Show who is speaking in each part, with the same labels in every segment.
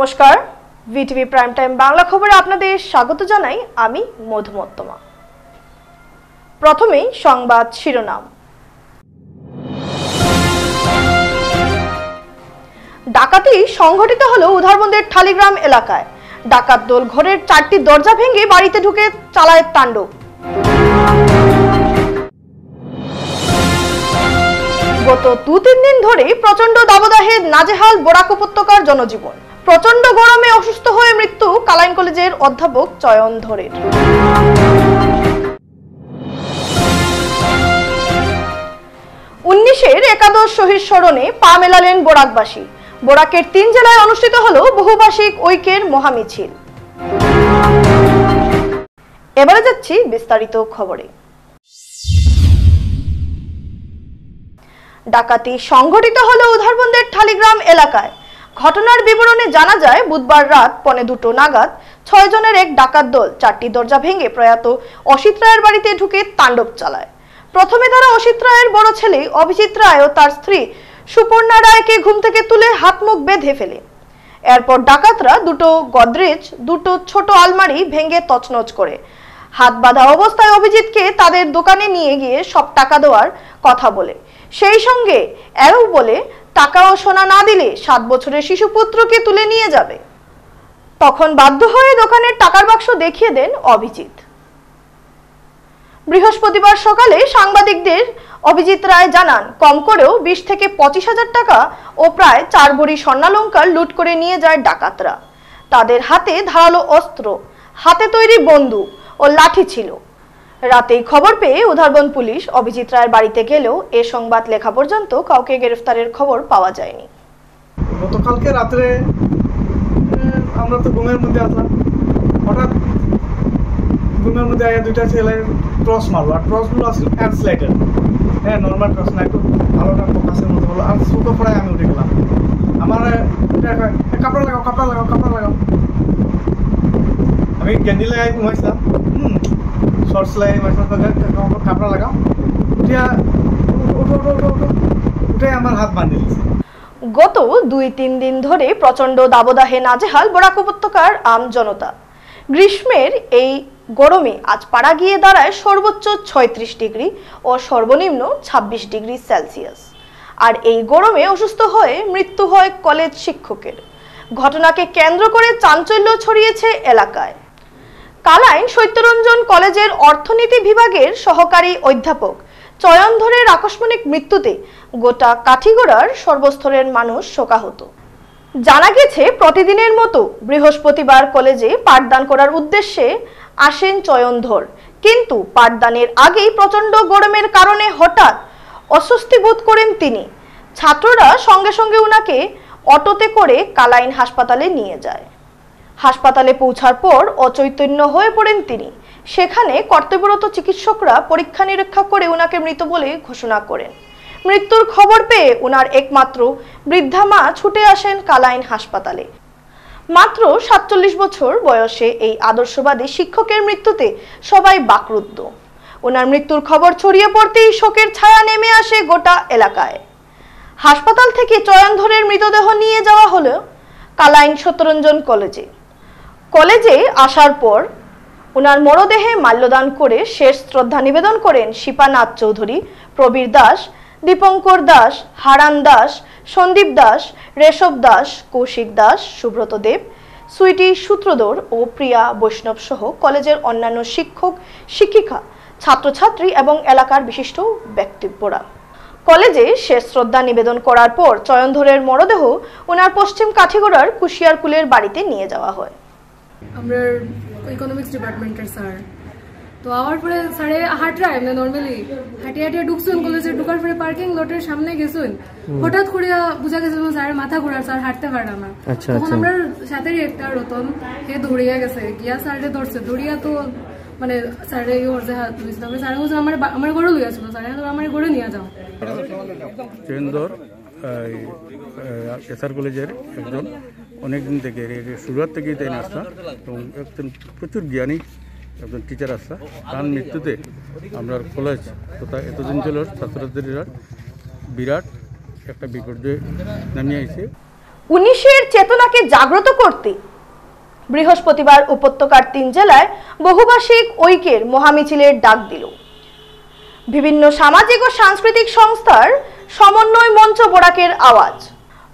Speaker 1: নমস্কার, VTV prime time Bangla খবরে আপনাদের স্বাগত জানাই আমি মধুমত্তমা। প্রথমেই সংবাদ শিরোনাম। ডাকাতি সংঘটিত হলো উধারবন্দের ঠালিগ্রাম এলাকায়। ডাকাত দল ঘরের 4টি দরজা ভেঙে বাড়িতে ঢুকে চালায় তাণ্ডব। গত 2-3 দিন ধরে প্রচন্ড দাবদাহে নাজেহাল বরাক উপত্যকার জনজীবন। প্রচন্ড গরমে অসুস্থ হয়ে মৃত্যু কালাইন কলেজের অধ্যাপক চয়ন ধরের। 19-এর একাদশ শহীদ স্মরণে পা মেলালেন বরাকবাসী। বরাকের 3 জেলায় অনুষ্ঠিত হলো বহুভাষিক ঐক্যের মহামিছিল। এবারে যাচ্ছি বিস্তারিত খবরে। ডাকাতি সংঘটিত হলো উধারবন্দের ঠালিগ্রাম এলাকায়। ঘটনার বিবরণে জানা যায়, বুধবার রাত 1:45 নাগাদ 6 জনের এক ডাকাত দল 4টি দরজা ভেঙে প্রয়াত অসিত রায়ের বাড়িতে ঢুকে তাণ্ডব চালায়। প্রথমে তারা অসিত রায়ের বড় ছেলে অভিজিৎ রায় ও তার স্ত্রী সুপর্ণা রায়কে ঘুম থেকে তুলে হাত মুখ বেঁধে ফেলে। এরপর ডাকাতরা 2টো গদরেজ, 2টো ছোট আলমারি ভেঙে তছনছ করে। হাত বাঁধা অবস্থায় অভিজিৎকে তাদের দোকানে নিয়ে গিয়ে সব টাকা দেওয়ার কথা বলে, সেই সঙ্গে এও বলে টাকা ও সোনা না দিলে 7 বছরের শিশুপুত্রকে তুলে নিয়ে যাবে। তখন বাধ্য হয়ে দোকানের টাকার বাক্স দেখিয়ে দেন অভিজিৎ। বৃহস্পতিবার সকালে সাংবাদিকদের অভিজিৎ রায় জানান, কম করেও 20 থেকে 25,000 টাকা ও প্রায় 4 ভরি স্বর্ণালংকার লুট করে নিয়ে যায় ডাকাতরা। তাদের হাতে ধারালো অস্ত্র, হাতে তৈরি বন্দুক ও লাঠি ছিল। রাতেই খবর পেয়ে উধারবন পুলিশ অভিজিৎ রায়ের বাড়িতে গেলেও এ সংবাদ লেখা পর্যন্ত কাউকে গ্রেফতারের খবর পাওয়া যায়নি।
Speaker 2: গতকালকে রাত্রে আমরা তো ঘুমের মধ্যে আসলাম, হঠাৎ ঘুমের মধ্যে আগে 2টা ছেলে টর্চ মারলো, আর টর্চগুলো আসলে অ্যান্ড স্লাইটার, হ্যাঁ নর্মাল টর্চ না, একটু আলোটা ফোকাসের মধ্যে হলো। আর ছোটো পড়ায় আমি উঠে গেলাম, আমার কাপড় লাগাও কাপড় লাগাও কাপড় লাগাও। আমি ক্যান্ডি লাগাই ঘুমাইছিলাম, শর্টস লাগাই কাপড় লাগাও, উঠে আমার হাত বাঁধে দিয়েছে।
Speaker 1: গত 2-3 দিন ধরে প্রচন্ড দাবদাহে নাজেহাল বরাক উপত্যকার আম জনতা। গ্রীষ্মের এই গরমে আজ পাড়া গিয়ে দাঁড়ায় সর্বোচ্চ 36 ডিগ্রি ও সর্বনিম্ন 26 ডিগ্রি সেলসিয়াস। আর এই গরমে অসুস্থ হয়ে মৃত্যু হয় কলেজ শিক্ষকের। ঘটনাকে কেন্দ্র করে চাঞ্চল্য ছড়িয়েছে এলাকায়। কালাইন সত্যরঞ্জন কলেজের অর্থনীতি বিভাগের সহকারী অধ্যাপক চয়ন ধরের আকস্মিক মৃত্যুতে গোটা কাঠিগড়ার সর্বস্তরের মানুষ শোকাহত। জানা গেছে, প্রতিদিনের মতো বৃহস্পতিবার কলেজে পাঠদান করার উদ্দেশ্যে আসেন চয়ন ধর, কিন্তু পাঠদানের আগেই প্রচন্ড গরমের কারণে হঠাৎ অস্বস্তি বোধ করেন তিনি। ছাত্ররা সঙ্গে সঙ্গে উনাকে অটোতে করে কালাইন হাসপাতালে নিয়ে যায়। হাসপাতালে পৌঁছার পর অচৈতন্য হয়ে পড়েন তিনি। সেখানে কর্তব্যরত চিকিৎসকরা পরীক্ষা নিরীক্ষা করে উনাকে মৃত বলে ঘোষণা করেন। মৃত্যুর খবর পেয়ে উনার একমাত্র বৃদ্ধা মা ছুটে আসেন কালাইন হাসপাতালে। মাত্র 47 বছর বয়সে এই আদর্শবাদী শিক্ষকের মৃত্যুতে সবাই বাকরুদ্ধ। উনার মৃত্যুর খবর ছড়িয়ে পড়তেই শোকের ছায়া নেমে আসে গোটা এলাকায়। হাসপাতাল থেকে চয়ন ধরের মৃতদেহ নিয়ে যাওয়া হলো কালাইন সত্যরঞ্জন কলেজে। কলেজে আসার পর উনার মরদেহে মাল্যদান করে শেষ শ্রদ্ধা নিবেদন করেন শিপানাথ চৌধুরী, প্রবীর দাস, দীপঙ্কর দাস, হারান দাস, সন্দীপ দাস, রেশব দাস, কৌশিক দাস, সুব্রত দেব, সুইটি সূত্রধর ও প্রিয়া বৈষ্ণব সহ কলেজের অন্যান্য শিক্ষক, শিক্ষিকা, ছাত্রছাত্রী এবং এলাকার বিশিষ্ট ব্যক্তিত্বরা। কলেজে শেষ শ্রদ্ধা নিবেদন করার পর চয়নধরের মরদেহ উনার পশ্চিম কাঠিগড়ার কুশিয়ারকুলের বাড়িতে নিয়ে যাওয়া হয়।
Speaker 3: আমরা ইকোনমিক্স ডিপার্টমেন্টের স্যার তো আওয়ার পরে স্যারে হাঁটরা এমনি নর্মালি হাঁটিয়ে হাঁটিয়ে ঢুকছেন কলেজে। ঢুকার পরে পার্কিং লটের সামনে গেছেন, হঠাৎ করে বুঝা গেছে স্যারের মাথা ঘোরার, স্যার হাঁটতে পারে না। তখন আমরা সাথে একটা রতন হে দৌড়িয়া গেছে, গিয়া স্যারে ধরছে, দৌড়িয়া তো মানে স্যারে ওর যে হাত ধরেছিল, স্যারে বলছে আমার ঘরে লইয়া ছিল, স্যারে আমার ঘরে নিয়ে যাও।
Speaker 4: চয়নধর এসআর কলেজের একজন, অনেকদিন থেকে শুরুয়াত থেকেই তাই আসলাম এবং একজন প্রচুর জ্ঞানী একজন টিচার আসা। তার মৃত্যুতে আমরা কলেজ তথা এতদিন ছিল ছাত্রছাত্রীরা বিরাট একটা বিপর্যয় নামিয়ে আইছে।
Speaker 1: উনিশের চেতনাকে জাগ্রত করতে বৃহস্পতিবার উপত্যকার 3 জেলায় বহুভাষিক ঐক্যের মহামিছিলের ডাক দিল। বিভিন্ন সামাজিক ও সাংস্কৃতিক সংস্থার সমন্বয় মঞ্চ বরাকের আওয়াজ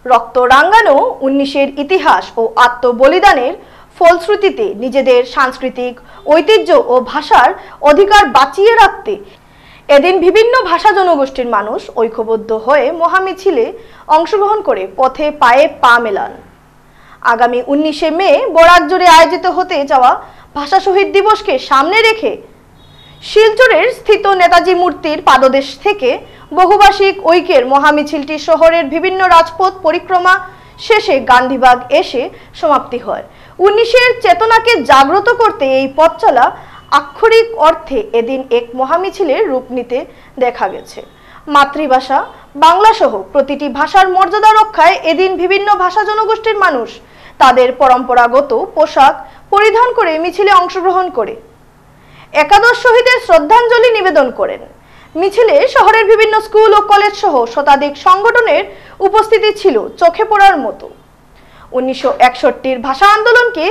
Speaker 1: রক্ত রাঙ্গানো উনিশের ইতিহাস ও আত্মবলিদানের ফলশ্রুতিতে নিজেদের সাংস্কৃতিক ঐতিহ্য ও ভাষার অধিকার বাঁচিয়ে রাখতে এদিন বিভিন্ন ভাষা জনগোষ্ঠীর মানুষ ঐক্যবদ্ধ হয়ে মহামিছিলে অংশগ্রহণ করে পথে পায়ে পা মেলান। আগামী 19শে মে বরাক জুড়ে আয়োজিত হতে যাওয়া ভাষা শহীদ দিবসকে সামনে রেখে শিলচরের স্থিত নেতাজি মূর্তির পাদদেশ থেকে বহুভাষিক ঐক্যের মহামিছিলটি শহরের বিভিন্ন রাজপথ পরিক্রমা শেষে গান্ধীবাগ এসে সমাপ্তি হয়। 19এর চেতনাকে জাগ্রত করতে এই পথ চলা আক্ষরিক অর্থে এদিন এক মহামিছিলের রূপ নিতে দেখা গেছে। মাতৃভাষা বাংলা সহ প্রতিটি ভাষার মর্যাদা রক্ষায় এদিন বিভিন্ন ভাষা জনগোষ্ঠীর মানুষ তাদের পরম্পরাগত পোশাক পরিধান করে মিছিলে অংশগ্রহণ করে একাদশ শহীদের শ্রদ্ধাঞ্জলি নিবেদন করেন। মিছিলে শহরের বিভিন্ন স্কুল ও কলেজ সহ শতাধিক সংগঠনের উপস্থিতি ছিল চোখে পড়ার মতো। 1961-র ভাষা আন্দোলনকে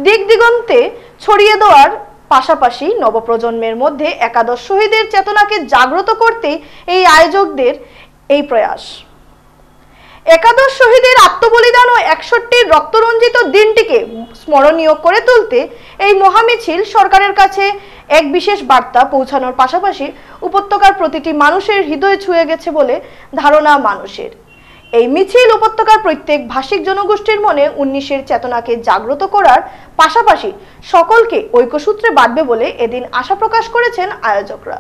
Speaker 1: দিক দিগন্তে ছড়িয়ে দেওয়ার পাশাপাশি নবপ্রজন্মের মধ্যে একাদশ শহীদের চেতনাকে জাগ্রত করতে এই আয়োজকদের এই প্রয়াস। একাদশ শহীদের আত্মবলিদান ও 61-র রক্তরঞ্জিত দিনটিকে স্মরণীয় করে তুলতে এই মহামিছিল সরকারের কাছে এক বিশেষ বার্তা পৌঁছানোর পাশাপাশি উপত্যকার প্রতিটি মানুষের হৃদয়ে ছুঁয়ে গেছে বলে ধারণা মানুষের। এই মিছিল উপত্যকার প্রত্যেক ভাষিক জনগোষ্ঠীর মনে 19এর চেতনাকে জাগ্রত করার পাশাপাশি সকলকে ঐক্যসূত্রে বাঁধবে বলে এদিন আশা প্রকাশ করেছেন আয়োজকরা।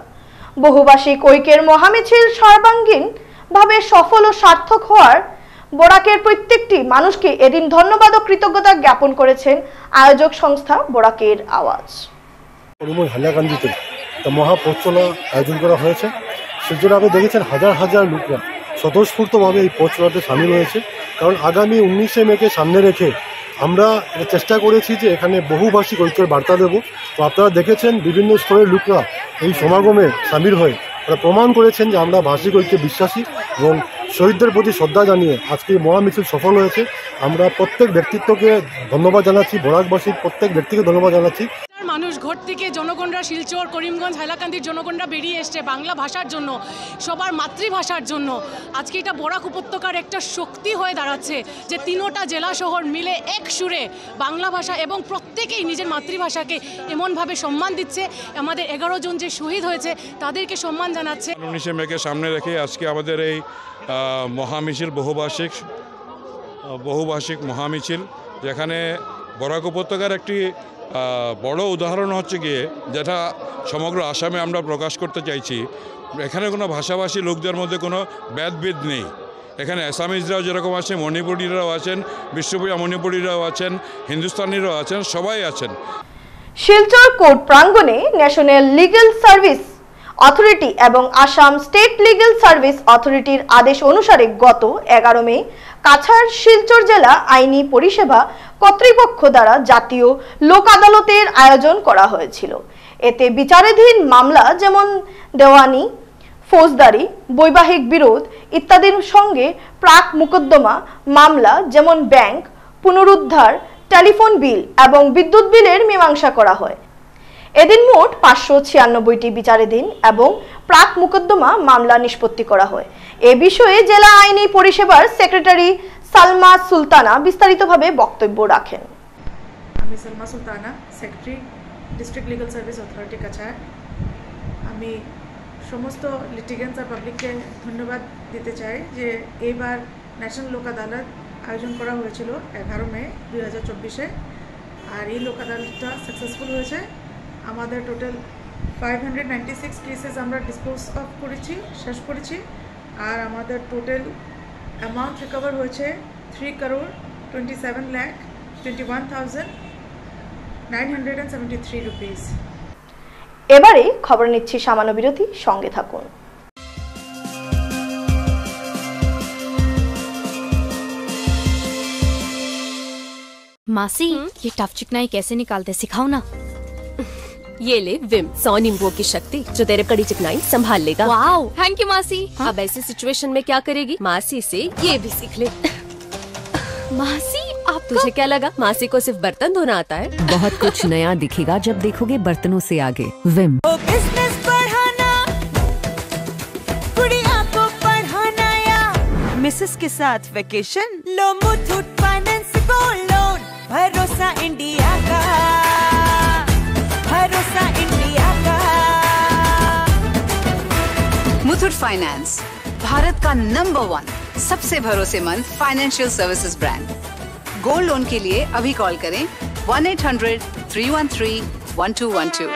Speaker 1: বহুভাষিক ঐক্যের মহামিছিল সর্বাঙ্গীনভাবে সফল ও সার্থক হওয়ার বরাকের প্রত্যেকটি মানুষকে এদিন ধন্যবাদ ও কৃতজ্ঞতা জ্ঞাপন করেছেন আয়োজক সংস্থা বরাকের আওয়াজ।
Speaker 5: হাইলাকান্দিতে মহাপথ চলা আয়োজন করা হয়েছে। সেজন্য আপনি দেখেছেন হাজার হাজার লোকরা স্বতঃস্ফূর্তভাবে এই পথ চলাতে সামিল হয়েছে। কারণ আগামী 19শে মেকে সামনে রেখে আমরা চেষ্টা করেছি যে এখানে বহুভাষিক ঐক্যের বার্তা দেব। তো আপনারা দেখেছেন বিভিন্ন স্তরের লোকরা এই সমাগমে সামিল হয়ে তারা প্রমাণ করেছেন যে আমরা ভাষিক ঐক্যে বিশ্বাসী এবং শহীদদের প্রতি শ্রদ্ধা জানিয়ে আজকে মহামিছিল সফল হয়েছে। আমরা প্রত্যেক ব্যক্তিত্বকে ধন্যবাদ জানাচ্ছি, বরাকবাসীর প্রত্যেক ব্যক্তিকে ধন্যবাদ জানাচ্ছি।
Speaker 6: মানুষ ঘর থেকে জনগণরা শিলচর করিমগঞ্জ হাইলাকান্দির জনগণরা বেরিয়ে এসছে বাংলা ভাষার জন্য, সবার মাতৃভাষার জন্য। আজকে এটা বরাক উপত্যকার একটা শক্তি হয়ে দাঁড়াচ্ছে যে 3টা জেলা শহর মিলে এক সুরে বাংলা ভাষা এবং প্রত্যেকেই নিজের মাতৃভাষাকে এমনভাবে সম্মান দিচ্ছে। আমাদের 11 জন যে শহীদ হয়েছে তাদেরকে সম্মান জানাচ্ছে।
Speaker 7: 19শে মেকে সামনে রেখে আজকে আমাদের এই মহামিছিল বহুভাষিক মহামিছিল, যেখানে বরাক উপত্যকার একটি বড় উদাহরণ হচ্ছে গিয়ে যেটা সমগ্র আসামে আমরা প্রকাশ করতে চাইছি। এখানে কোনো ভাষাভাষী লোকদের মধ্যে কোনো ভেদ নেই। এখানে আসামিজরাও যেরকম আছে, মণিপুরীরাও আছেন, বিশ্বপ্রিয়া মণিপুরীরাও আছেন, হিন্দুস্তানিরাও আছেন, সবাই আছেন।
Speaker 1: শিলচর কোর্ট প্রাঙ্গণে ন্যাশনাল লিগ্যাল সার্ভিস অথরিটি এবং আসাম স্টেট লিগ্যাল সার্ভিস অথরিটির আদেশ অনুসারে গত 11 মে কাছাড় শিলচর জেলা আইনি পরিষেবা কর্তৃপক্ষ দ্বারা জাতীয় লোক আদালতের আয়োজন করা হয়েছিল। এতে বিচারাধীন মামলা যেমন দেওয়ানি, ফৌজদারি, বৈবাহিক বিরোধ ইত্যাদির সঙ্গে প্রাক মোকদ্দমা মামলা যেমন ব্যাংক পুনরুদ্ধার, টেলিফোন বিল এবং বিদ্যুৎ বিলের মীমাংসা করা হয়। এদিন মোট 596টি বিচারাধীন এবং প্রাক মোকদ্দমা মামলা নিষ্পত্তি করা হয়। এ বিষয়ে জেলা আইনি পরিষেবার সেক্রেটারি সালমা সুলতানা বিস্তারিতভাবে বক্তব্য রাখেন।
Speaker 8: আমি Salma Sultana, secretary district legal service authority Cachar. আমি সমস্ত লিটিগেন্টস আর পাবলিককে ধন্যবাদ দিতে চাই যে এইবার ন্যাশনাল লোক আদালত আয়োজন করা হয়েছিল 11 মে 2024-এ। আর এই লোক আদালতটা সাকসেসফুল হয়েছে। আমাদের টোটাল 596 কেসেস আমরা ডিসপোজ অফ করেছি, শেষ করেছি। আর আমাদের টোটাল অ্যামাউন্ট রিকভার হয়েছে 3,27,21,973 রুপিস।
Speaker 1: এবারে খবর নিচ্ছি সামান্য বিরতি, সঙ্গে থাকুন।
Speaker 9: मासी ये टफ चिकनाई कैसे निकालते सिखाओ ना।
Speaker 10: ये ले विम 100 नींबुओं की शक्ति जो तेरे कड़ी चिकनाई संभाल लेगा।
Speaker 9: वाओ थैंक यू मासी।
Speaker 10: अब ऐसी सिचुएशन में क्या करेगी, मासी से ये भी सीख ले।
Speaker 9: मासी आप
Speaker 10: तुझे क्या लगा मासी को सिर्फ बर्तन धोना आता है?
Speaker 11: बहुत कुछ नया दिखेगा जब देखोगे बर्तनों से आगे। विम।
Speaker 12: बिजनेस बढ़ाना, गुड़िया को पढ़ाना या मिसेस के साथ वेकेशन, लो मुथूट फाइनेंस गोल्ड लोन। भरोसा इंडिया का, भरोसा इंडिया का।
Speaker 13: मुथूट फाइनेंस भारत का नंबर 1 सबसे भरोसेमंद financial services brand. Gold loan के लिए अभी कॉल करें 1-800-313-1212।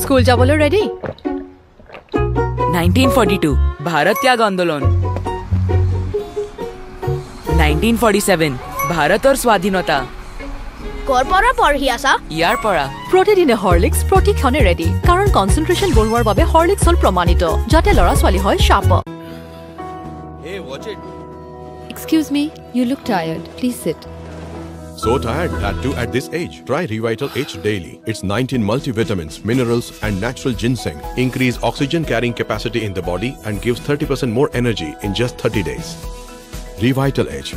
Speaker 9: School जाबले ready?
Speaker 14: 1942 भारत त्याग आंदोलन, 1947 भारत और स्वाधीनता।
Speaker 9: কৰ পৰা পঢ়ি আছা?
Speaker 14: ইয়াৰ পৰা
Speaker 9: প্ৰতিদিনে হৰলিক্স প্ৰতিক্ষণে ৰেডি, কাৰণ কনচেন্ট্ৰেচন বঢ়োৱাৰ বাবে হৰলিক্স হল প্ৰমাণিত, যাতে ল'ৰা ছোৱালী হয় sharp.
Speaker 15: Hey, watch it.
Speaker 9: Excuse me, you look tired. Please sit.
Speaker 15: So tired, that too at this age. Try Revital H daily. It's 19 multivitamins, minerals and natural ginseng. Increase oxygen carrying capacity in the body and gives 30% more energy in just 30 days. Revital H.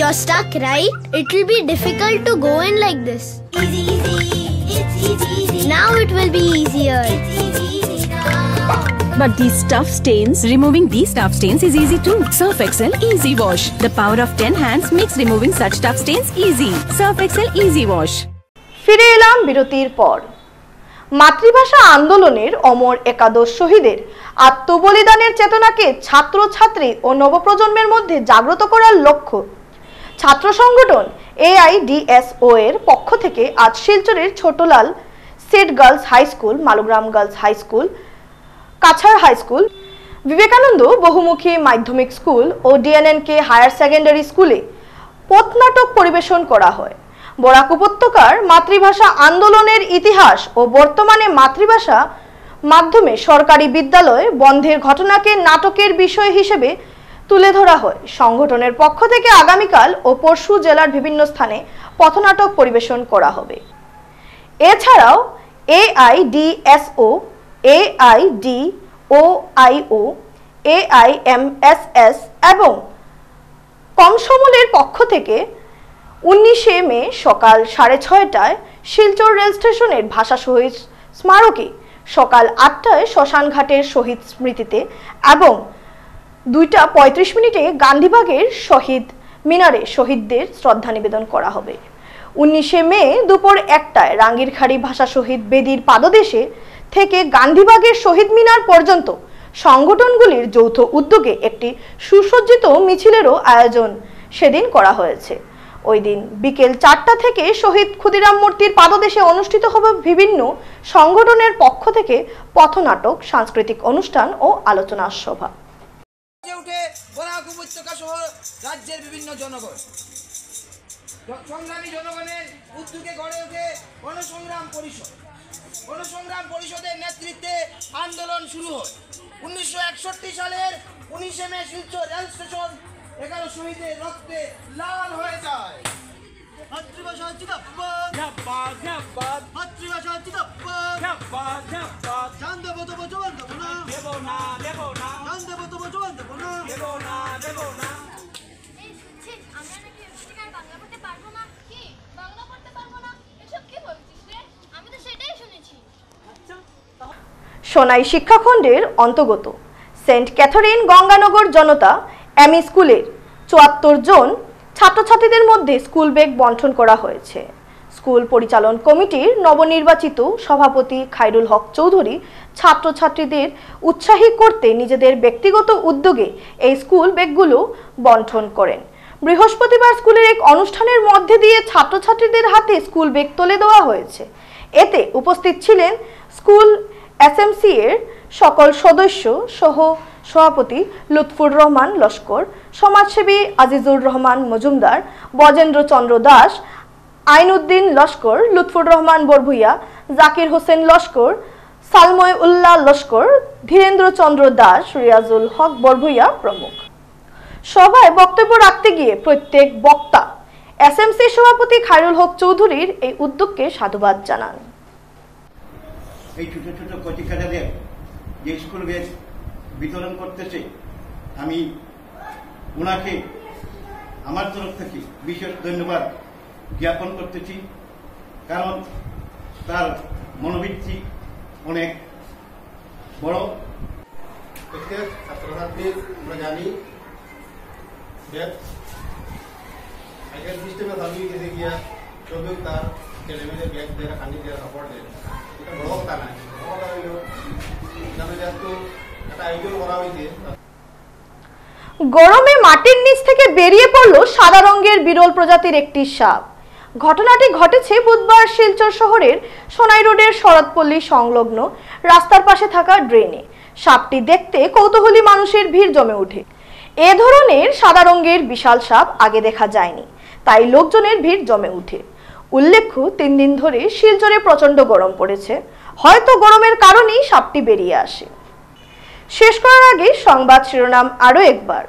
Speaker 16: You're stuck, right? It will be difficult to go in like this.
Speaker 12: Easy, easy, it's easy.
Speaker 16: Now it will be easier.
Speaker 12: It's easy now.
Speaker 11: But these tough stains, removing these tough stains is easy too. Surf Excel Easy Wash. The power of 10 hands makes removing such tough stains easy. Surf Excel Easy Wash.
Speaker 1: ফিরে এলাম বিরতির পর। মাতৃভাষা আন্দোলনের অমর একাদশ শহীদের আত্মবলিদানের চেতনাকে ছাত্রছাত্রী ও নবপ্রজন্মের মধ্যে জাগ্রত করার লক্ষ্য ছাত্র সংগঠন AIDSO এর পক্ষ থেকে আজ শিলচরের Chhotelal state girls high school, Malugram girls high school, Cachar high school, Vivekananda বহুমুখী মাধ্যমিক স্কুল ও DNNK হায়ার সেকেন্ডারি স্কুলে পথনাটক পরিবেশন করা হয়। বরাক উপত্যকার মাতৃভাষা আন্দোলনের ইতিহাস ও বর্তমানে মাতৃভাষা মাধ্যমে সরকারি বিদ্যালয় বন্ধের ঘটনাকে নাটকের বিষয় হিসেবে তুলে ধরা হয়। সংগঠনের পক্ষ থেকে আগামীকাল ও পরশু জেলার বিভিন্ন স্থানে পথনাটক পরিবেশন করা হবে। এছাড়াও AIDSO, AIDOIO, AIMSS এবং কমসমলের পক্ষ থেকে 19শে মে সকাল 6:30টায় শিলচর রেল স্টেশনের ভাষা শহীদ স্মারকে, সকাল 8টায় শ্মশানঘাটের শহীদ স্মৃতিতে এবং 2:35 গান্ধীবাগের শহীদ মিনারে শহীদদের শ্রদ্ধা নিবেদন করা হবে। 19শে মে দুপুর 1টায় রাঙ্গিরখাড়ি ভাষা শহীদ বেদির পাদদেশে থেকে গান্ধীবাগের শহীদ মিনার পর্যন্ত সংগঠনগুলির যৌথ উদ্যোগে একটি সুসজ্জিত মিছিলেরও আয়োজন সেদিন করা হয়েছে। ওই দিন বিকেল 4টা থেকে শহীদ ক্ষুদিরাম মূর্তির পাদদেশে অনুষ্ঠিত হবে বিভিন্ন সংগঠনের পক্ষ থেকে পথনাটক, সাংস্কৃতিক অনুষ্ঠান ও আলোচনা সভা।
Speaker 17: বরাক উপত্যকা সহ রাজ্যের বিভিন্ন জনগণ, সংগ্রামী জনগণের উদ্যোগে গড়ে ওঠে গণসংগ্রাম পরিষদ। গণসংগ্রাম পরিষদের নেতৃত্বে আন্দোলন শুরু হয়। 1961 সালের 19শে মে শিলচর রেল স্টেশন 11 শহীদের রক্তে লাল হয়ে যায়। মাতৃভাষা জিন্দাবাদ, জিন্দাবাদ, জিন্দাবাদ। মাতৃভাষা জিন্দাবাদ, জিন্দাবাদ, জিন্দাবাদ। জান দেব তো জবান দেব না, দেব না, দেব না। জান দেব তো জবান দেব না, দেব না, দেব না।
Speaker 16: আমরা নাকি রুচিকার বাংলা পড়তে পারবো না? কি বাংলা পড়তে পারবো না? এসব কি বলছিস রে? আমি তো সেটাই শুনেছি।
Speaker 1: সোনাই শিক্ষাখণ্ডের অন্তর্গত সেন্ট ক্যাথরিন গঙ্গানগর জনতা এমই স্কুলের 74 জন ছাত্রছাত্রীদের মধ্যে স্কুল ব্যাগ বন্টন করা হয়েছে। স্কুল পরিচালন কমিটির নবনির্বাচিত সভাপতি খায়রুল হক চৌধুরী ছাত্রছাত্রীদের উৎসাহী করতে নিজেদের ব্যক্তিগত উদ্যোগে এই স্কুল ব্যাগগুলো বন্টন করেন। বৃহস্পতিবার স্কুলের এক অনুষ্ঠানের মধ্যে দিয়ে ছাত্রছাত্রীদের হাতে স্কুল ব্যাগ তুলে দেওয়া হয়েছে। এতে উপস্থিত ছিলেন স্কুল SMC এর সকল সদস্য সহ সভাপতি লুৎফুর রহমান লস্কর, সমাজসেবী আজিজুর রহমান মজুমদার, বজেন্দ্র চন্দ্র দাস, আইনউদ্দিন লস্কর, লুৎফুর রহমান বরভুইয়া, জাকির হোসেন লস্কর, সালময় উল্লাহ লস্কর, ধীরেন্দ্র চন্দ্র দাস, রিয়াজুল হক বরভুইয়া প্রমুখ। সভায় বক্তব্য রাখতে গিয়ে প্রত্যেক বক্তা SMC সভাপতি খায়রুল হক চৌধুরীর এই উদ্যোগকে সাধুবাদ জানান।
Speaker 18: এই ছোট ছোট কচিকাচাদের যে স্কুল ব্যাগ বিতরণ করতেছে আমি ওনাকে আমার তরফ থেকে বিশেষ ধন্যবাদ জ্ঞাপন করতেছি, কারণ তার মনোবৃত্তি অনেক বড়।
Speaker 19: প্রত্যেক ছাত্রছাত্রী আমরা জানি আগের সিস্টেমে থাকি গেছে গিয়া সবই তার ছেলেমেয়েদের ব্যাগ দেয়, খানি দেয়, সাপোর্ট দেয়, এটা বড় কথা নাই। বড় কথা হইল এখানে যেহেতু একটা আয়োজন করা হয়েছে,
Speaker 1: গরমে মাটির নিচ থেকে বেরিয়ে পড়ল সাদা রঙের বিরল প্রজাতির একটি সাপ। ঘটনাটি ঘটেছে বুধবার শিলচর শহরের সোনাই রোডের শরৎপল্লী সংলগ্ন রাস্তার পাশে থাকা ড্রেনে। সাপটি দেখতে কৌতূহলী মানুষের ভিড় জমে ওঠে। এ ধরনের সাদা রঙের বিশাল সাপ আগে দেখা যায়নি, তাই লোকজনের ভিড় জমে ওঠে। উল্লেখ্য 3 দিন ধরে শিলচরে প্রচন্ড গরম পড়েছে, হয়তো গরমের কারণেই সাপটি বেরিয়ে আসে। শেষ করার আগে সংবাদ শিরোনাম আরো একবার।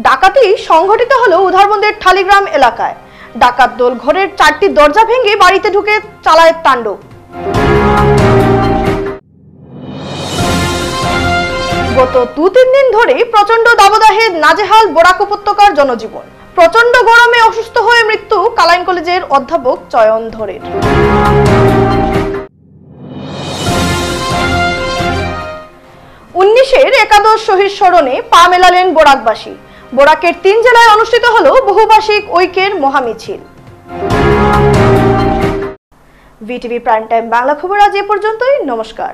Speaker 1: ডাকাতি সংঘটিত হলো উধারবন্দের ঠালিগ্রাম এলাকায়। ডাকাত দল ঘরের 4টি দরজা ভেঙে বাড়িতে ঢুকে চালায় তাণ্ডব। গত 2-3 দিন ধরে প্রচন্ড দাবদাহে নাজেহাল বরাক উপত্যকার জনজীবন। প্রচন্ড গরমে অসুস্থ হয়ে মৃত্যু কালাইন কলেজের অধ্যাপক চয়ন ধরের। উনিশের একাদশ শহীদ স্মরণে পা মেলালেন বরাকবাসী। বরাকের 3 জেলায় অনুষ্ঠিত হলো বহুভাষিক ঐক্যের মহামিছিল। ভিটিভি প্রাইম টাইম বাংলা খবর আজ এ পর্যন্তই। নমস্কার।